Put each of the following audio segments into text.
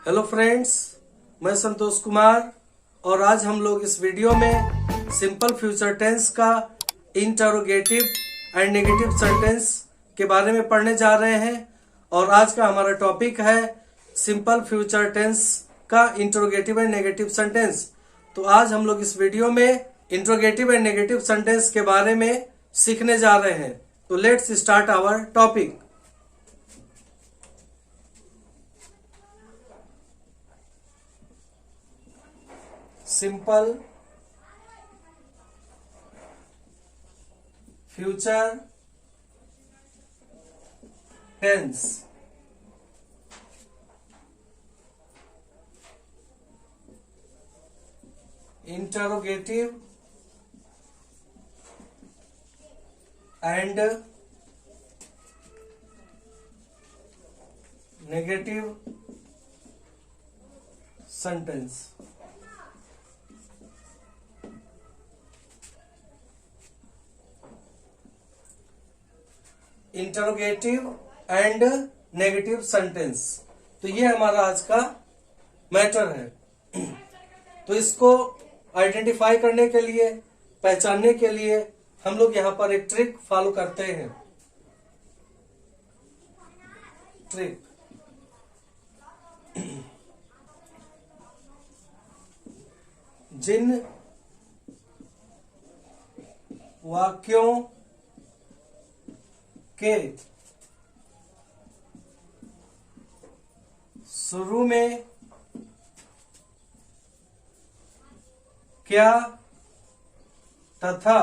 Hello friends, मैं संतोष कुमार और आज हम लोग इस वीडियो में सिंपल फ्यूचर टेंस का इंटरोगेटिव एंड नेगेटिव सेंटेंस के बारे में पढ़ने जा रहे हैं। और आज का हमारा टॉपिक है सिंपल फ्यूचर टेंस का इंटरोगेटिव एंड नेगेटिव सेंटेंस। तो आज हम लोग इस वीडियो में इंटरोगेटिव एंड नेगेटिव सेंटेंस के बारे में सीखने जा रहे हैं। तो let's start our topic. Simple future tense. Interrogative and negative sentence. Interrogative and negative sentence, तो ये हमारा आज का मैटर है। तो इसको आइडेंटिफाई करने के लिए, पहचानने के लिए हम लोग यहाँ पर एक ट्रिक फॉलो करते हैं। ट्रिक, जिन वाक्यों के शुरू में क्या तथा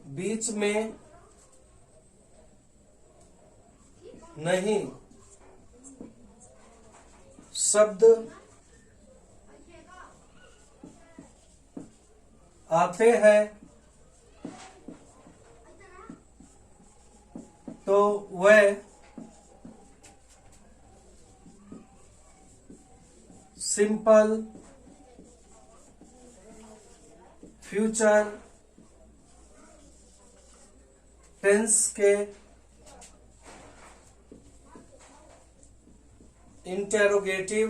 बीच में नहीं शब्द आते हैं तो वह सिंपल फ्यूचर टेंस के इंटरोगेटिव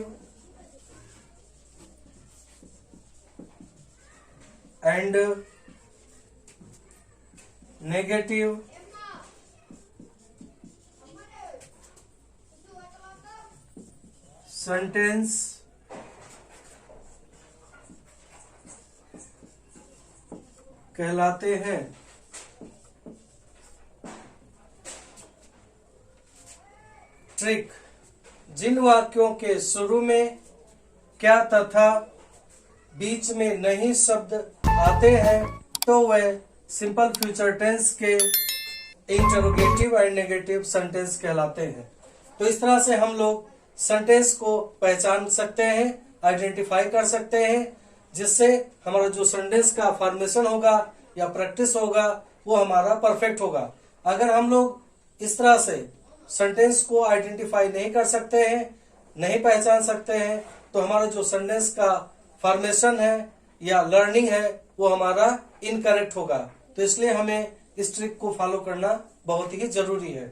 एंड नेगेटिव सेंटेंस कहलाते हैं। ट्रिक, जिन वाक्यों के शुरू में क्या तथा बीच में नहीं शब्द आते हैं तो वह सिंपल फ्यूचर टेंस के इंटरोगेटिव एंड नेगेटिव सेंटेंस कहलाते हैं। तो इस तरह से हम लोग सेंटेंस को पहचान सकते हैं, आइडेंटिफाई कर सकते हैं, जिससे हमारा जो सेंटेंस का फॉर्मेशन होगा या प्रैक्टिस होगा वो हमारा परफेक्ट होगा। अगर हम लोग इस तरह से सेंटेंस को आइडेंटिफाई नहीं कर सकते हैं, नहीं पहचान सकते हैं, तो हमारा जो सेंटेंस का फॉर्मेशन है या लर्निंग है वो हमारा इनकरेक्ट होगा। तो इसलिए हमें इस ट्रिक को फॉलो करना बहुत ही जरूरी है।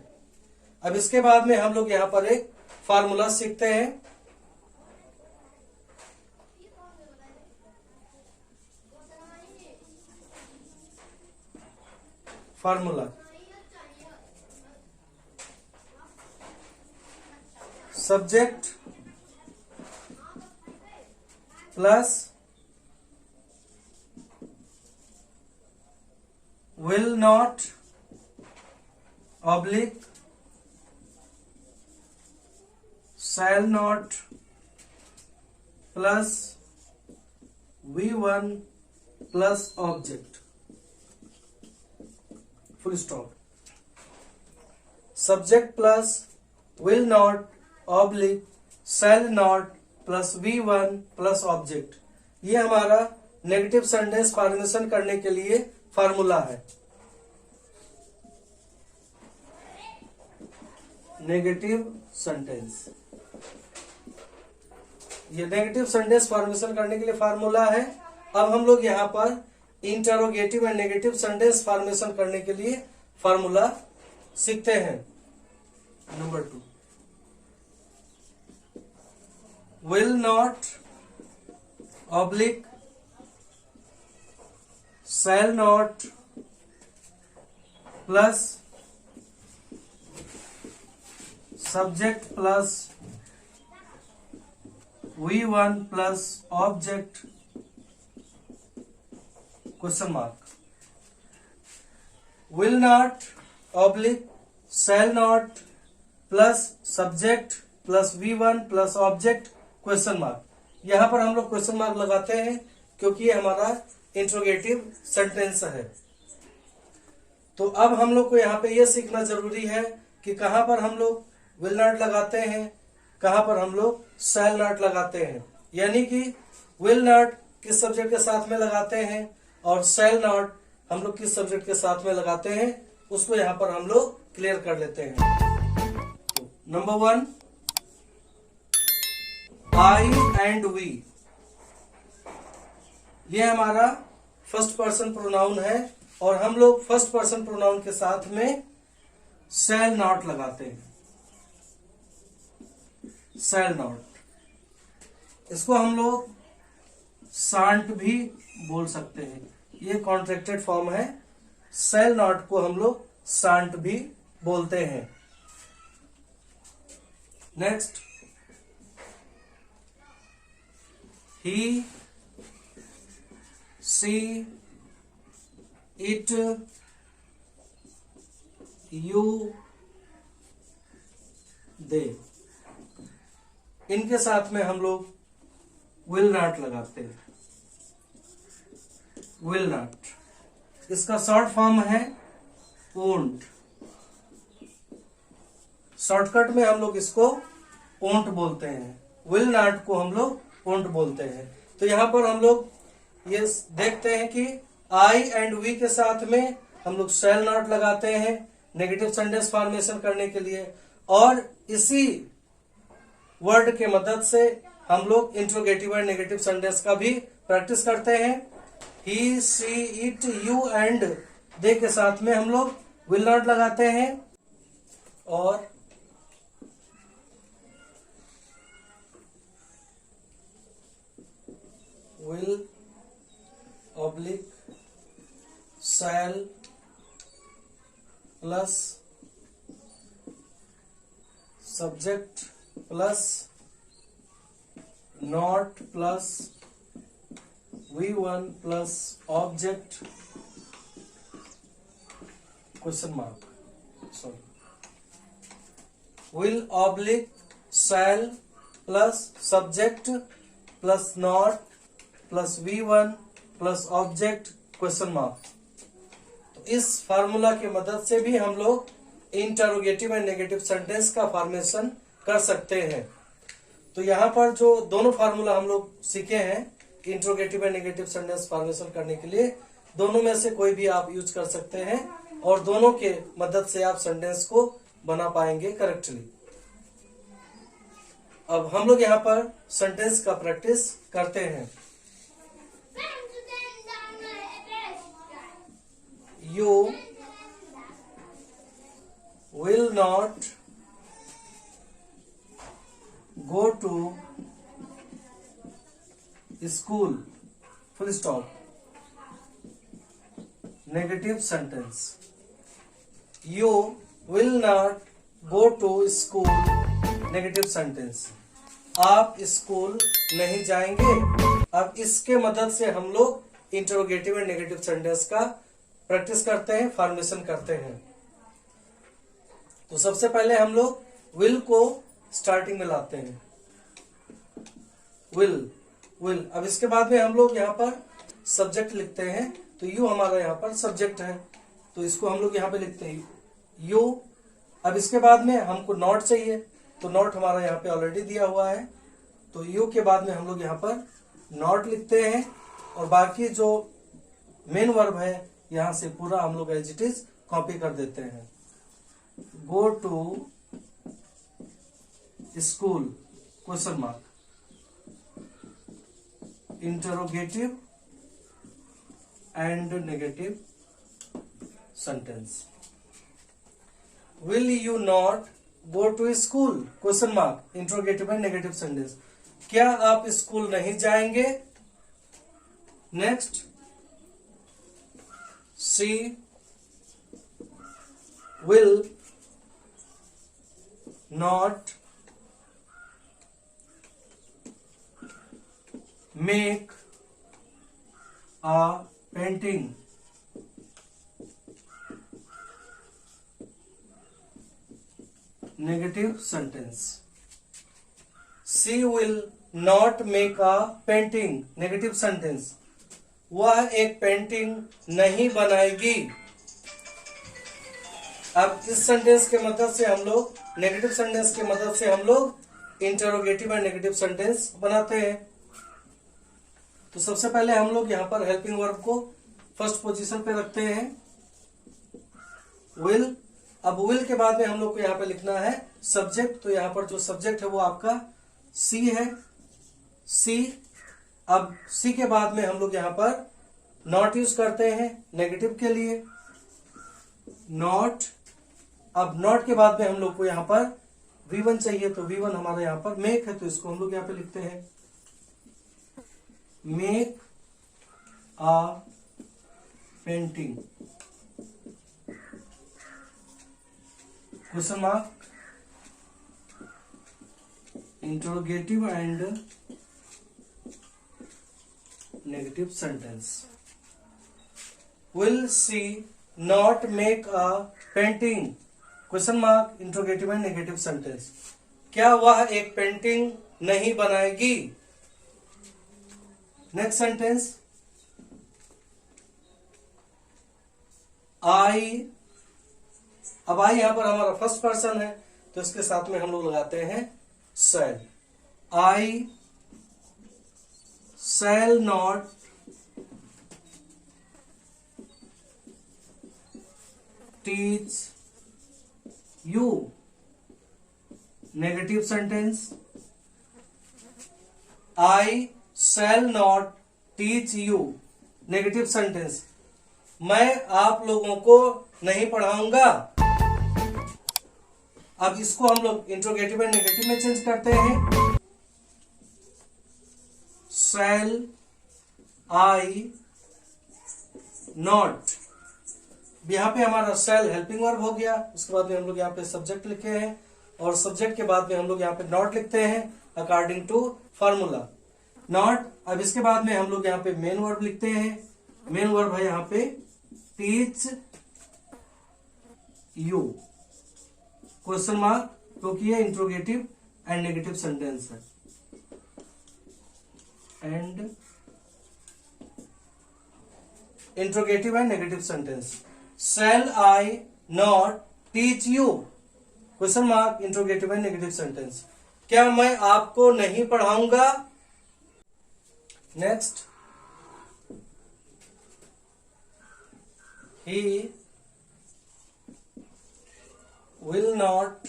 अब इसके बाद में हम लोग यहाँ पर एक फार्मूला सीखते हैं। Formula, subject plus will not oblique shall not plus V1 plus object, full stop। Subject plus will not oblique shall not plus V1 plus object, ये हमारा नेगेटिव सेंटेंस फॉर्मेशन करने के लिए फार्मूला है। नेगेटिव सेंटेंस, ये negative sentence formation करने के लिए फार्मूला है। अब हम लोग यहाँ पर interrogative and negative sentence formation करने के लिए फार्मूला सीखते हैं। Number 2, will not oblique shall not plus subject plus V1 plus object question mark. Will not oblique shall not plus subject plus V1 plus object question mark. यहां पर हम लोग question mark लगाते हैं क्योंकि ये हमारा इंट्रोगेटिव सेंटेंस है। तो अब हम लोग को यहाँ पे ये सीखना जरूरी है कि कहां पर हम लोग विल नॉट लगाते हैं, कहां पर हम लोग शैल नॉट लगाते हैं। यानी कि विल नॉट किस सब्जेक्ट के साथ में लगाते हैं और शैल नॉट हम लोग किस सब्जेक्ट के साथ में लगाते हैं, उसको यहां पर हम लोग क्लियर कर लेते हैं। तो नंबर 1, आई एंड वी, ये हमारा फर्स्ट पर्सन प्रोनाउन है और हम लोग फर्स्ट पर्सन प्रोनाउन के साथ में शैल नॉट लगाते हैं। शैल नॉट, इसको हम लोग शांट भी बोल सकते हैं। ये कॉन्ट्रैक्टेड फॉर्म है। शैल नॉट को हम लोग शांट भी बोलते हैं। Next, he, she, it, you, they, इनके साथ में हम लोग विल नॉट लगाते हैं। विल नॉट, इसका शॉर्ट फॉर्म है वोंट। शॉर्टकट में हम लोग इसको वोंट बोलते हैं। विल नॉट को हम लोग वोंट बोलते हैं। तो यहां पर हम लोग ये देखते हैं कि आई एंड वी के साथ में हम लोग शैल नॉट लगाते हैं नेगेटिव सेंटेंस फॉर्मेशन करने के लिए, और इसी वर्ड के मदद से हम लोग इंट्रोगेटिव एंड नेगेटिव सेंटेंस का भी प्रैक्टिस करते हैं। ही, she, it, you and they के साथ में हम लोग विल नॉट लगाते हैं और will oblique shell plus subject plus not plus V1 plus object question mark, sorry, will oblique shell plus subject plus not plus V1 plus object question mark. तो इस फार्मूला की मदद से भी हम लोग इंटरोगेटिव एंड नेगेटिव सेंटेंस का formation कर सकते हैं। तो यहाँ पर जो दोनों फार्मूला हम लोग सीखे हैं interrogative and negative sentence formation करने के लिए, दोनों में से कोई भी आप यूज कर सकते हैं और दोनों के मदद से आप सेंटेंस को बना पाएंगे करेक्टली। अब हम लोग यहाँ पर सेंटेंस का प्रैक्टिस करते हैं। You will not go to school, full stop. Negative sentence. You will not go to school, negative sentence. आप स्कूल नहीं जाएंगे। अब इसके मदद से हम लोग इंटरोगेटिव एंड नेगेटिव सेंटेंस का प्रैक्टिस करते हैं, फॉर्मेशन करते हैं। तो सबसे पहले हम लोग विल को स्टार्टिंग में लाते हैं। Will, will. अब इसके बाद में हम लोग यहाँ पर सब्जेक्ट लिखते हैं। तो यू हमारा यहाँ पर सब्जेक्ट है, तो इसको हम लोग यहाँ पे लिखते हैं यू। अब इसके बाद में हमको नॉट चाहिए, तो नॉट हमारा यहाँ पे ऑलरेडी दिया हुआ है, तो यू के बाद में हम लोग यहाँ पर नॉट लिखते हैं और बाकी जो मेन वर्ब है यहां से पूरा हम लोग एज इट इज कॉपी कर देते हैं। Go to school question mark, interrogative and negative sentence. Will you not go to school, question mark, interrogative and negative sentence, क्या आप स्कूल नहीं जाएंगे। Next, she will not make a painting, negative sentence, she will not make a painting, negative sentence, वह एक painting नहीं बनाएगी। अब इस सेंटेंस के मदद से हम लोग, नेगेटिव सेंटेंस के मदद से हम लोग इंटरोगेटिव एंड नेगेटिव सेंटेंस बनाते हैं। तो सबसे पहले हम लोग यहां पर हेल्पिंग वर्ब को फर्स्ट पोजीशन पे रखते हैं, विल। अब विल के बाद में हम लोग को यहां पे लिखना है सब्जेक्ट, तो यहां पर जो सब्जेक्ट है वो आपका सी है, सी। अब सी के बाद में हम लोग यहां पर नॉट यूज करते हैं नेगेटिव के लिए, नॉट। अब नॉट के बाद में हम लोग को यहां पर V1 चाहिए, तो V1 हमारा यहां पर मेक है, तो इसको हम लोग यहां पे लिखते हैं make a painting, question mark, interrogative and negative sentence. Will she not make a painting, question mark, interrogative and negative sentence, क्या वह एक पेंटिंग नहीं बनाएगी। Next sentence, I. अब आई यहां पर हमारा फर्स्ट पर्सन है, तो इसके साथ में हम लोग लगाते हैं shall, I shall not teach you, negative sentence, I shall not teach you, negative sentence, मैं आप लोगों को नहीं पढ़ाऊंगा। अब इसको हम लोग इंट्रोगेटिव एंड नेगेटिव में चेंज करते हैं, शैल आई नॉट। यहां पे हमारा शैल हेल्पिंग वर्ब हो गया, उसके बाद में हम लोग यहाँ पे सब्जेक्ट लिखे हैं, और सब्जेक्ट के बाद में हम लोग यहाँ पे नॉट लिखते हैं अकॉर्डिंग टू फॉर्मूला, नॉट। अब इसके बाद में हम लोग यहाँ पे मेन वर्ब लिखते हैं, मेन वर्ब है यहाँ पे टीच यू, क्वेश्चन मार्क, क्योंकि ये इंट्रोगेटिव एंड नेगेटिव सेंटेंस है, and interrogative and negative sentence, shall I not teach you, question mark, interrogative and negative sentence, क्या मैं आपको नहीं पढ़ाऊंगा। Next, he will not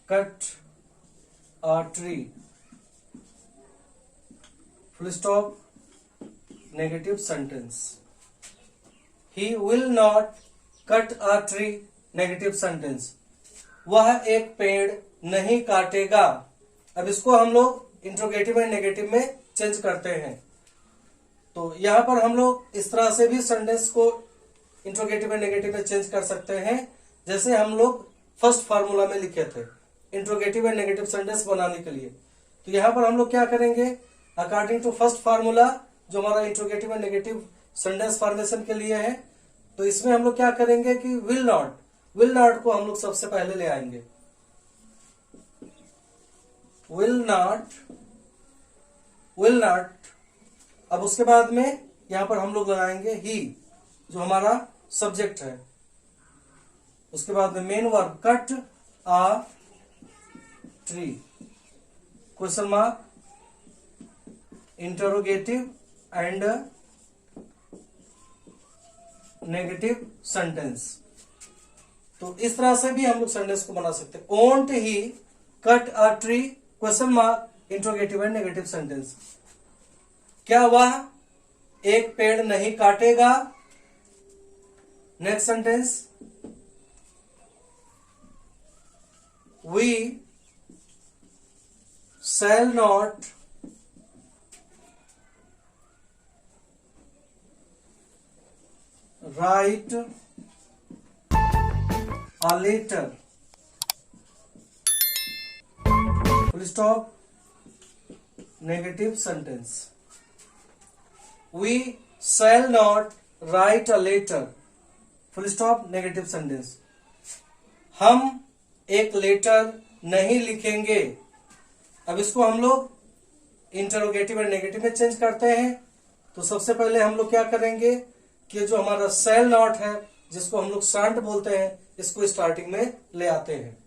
cut a tree, full stop, negative sentence, he will not cut a tree, negative sentence, वह एक पेड़ नहीं काटेगा। अब इसको हम लोग इंट्रोगेटिव एंड नेगेटिव में चेंज करते हैं, तो यहां पर हम लोग इस तरह से भी सेंटेंस को इंट्रोगेटिव एंड नेगेटिव में चेंज कर सकते हैं, जैसे हम लोग फर्स्ट फार्मूला में लिखे थे इंट्रोगेटिव एंड नेगेटिव सेंटेंस बनाने के लिए। तो यहां पर हम लोग क्या करेंगे, अकॉर्डिंग टू फर्स्ट फार्मूला जो हमारा interrogative and negative sentence formation के लिए है, तो इसमें हम लोग क्या करेंगे कि विल नॉट को हम लोग सबसे पहले ले आएंगे, विल नॉट। अब उसके बाद में यहां पर हम लोग लगाएंगे ही, जो हमारा सब्जेक्ट है। उसके बाद में main verb cut a tree, question mark, interrogative and negative sentence. तो इस तरह से भी हम लोग सेंटेंस को बना सकते हैं, won't he cut a tree, question mark, interrogative and negative sentence, क्या वह एक पेड़ नहीं काटेगा। Next sentence, we shall not write a letter, full stop, negative sentence, we shall not write a letter, full stop, negative sentence, हम एक letter नहीं लिखेंगे। अब इसको हम लोग इंटरोगेटिव और नेगेटिव में चेंज करते हैं। तो सबसे पहले हम लोग क्या करेंगे कि जो हमारा सेल नॉट है, जिसको हम लोग शांट बोलते हैं, इसको स्टार्टिंग में ले आते हैं।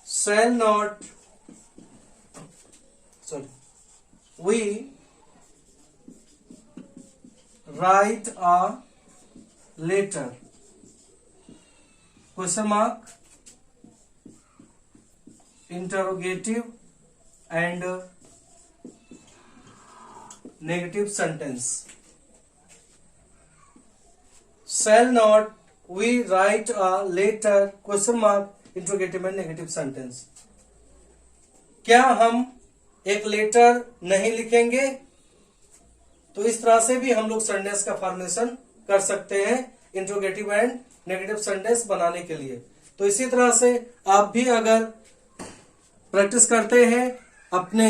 Shall not, sorry, we write a letter, question mark, interrogative and negative sentence. Shall not we write a letter, question mark, interrogative and negative sentence. क्या हम एक लेटर नहीं लिखेंगे? तो इस तरह से भी हम लोग सेंटेंस का फॉर्मेशन कर सकते हैं इंटरोगेटिव एंड नेगेटिव सेंटेंस बनाने के लिए। तो इसी तरह से आप भी अगर प्रैक्टिस करते हैं अपने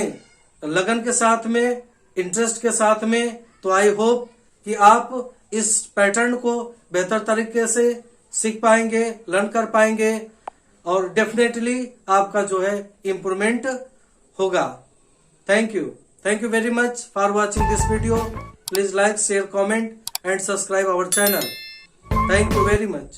लगन के साथ में, इंटरेस्ट के साथ में, तो आई होप कि आप इस पैटर्न को बेहतर तरीके से सीख पाएंगे, लर्न कर पाएंगे और डेफिनेटली आपका जो है इम्प्रूवमेंट होगा। Thank you very much for watching this video. Please like, share, comment and subscribe our channel. Thank you very much.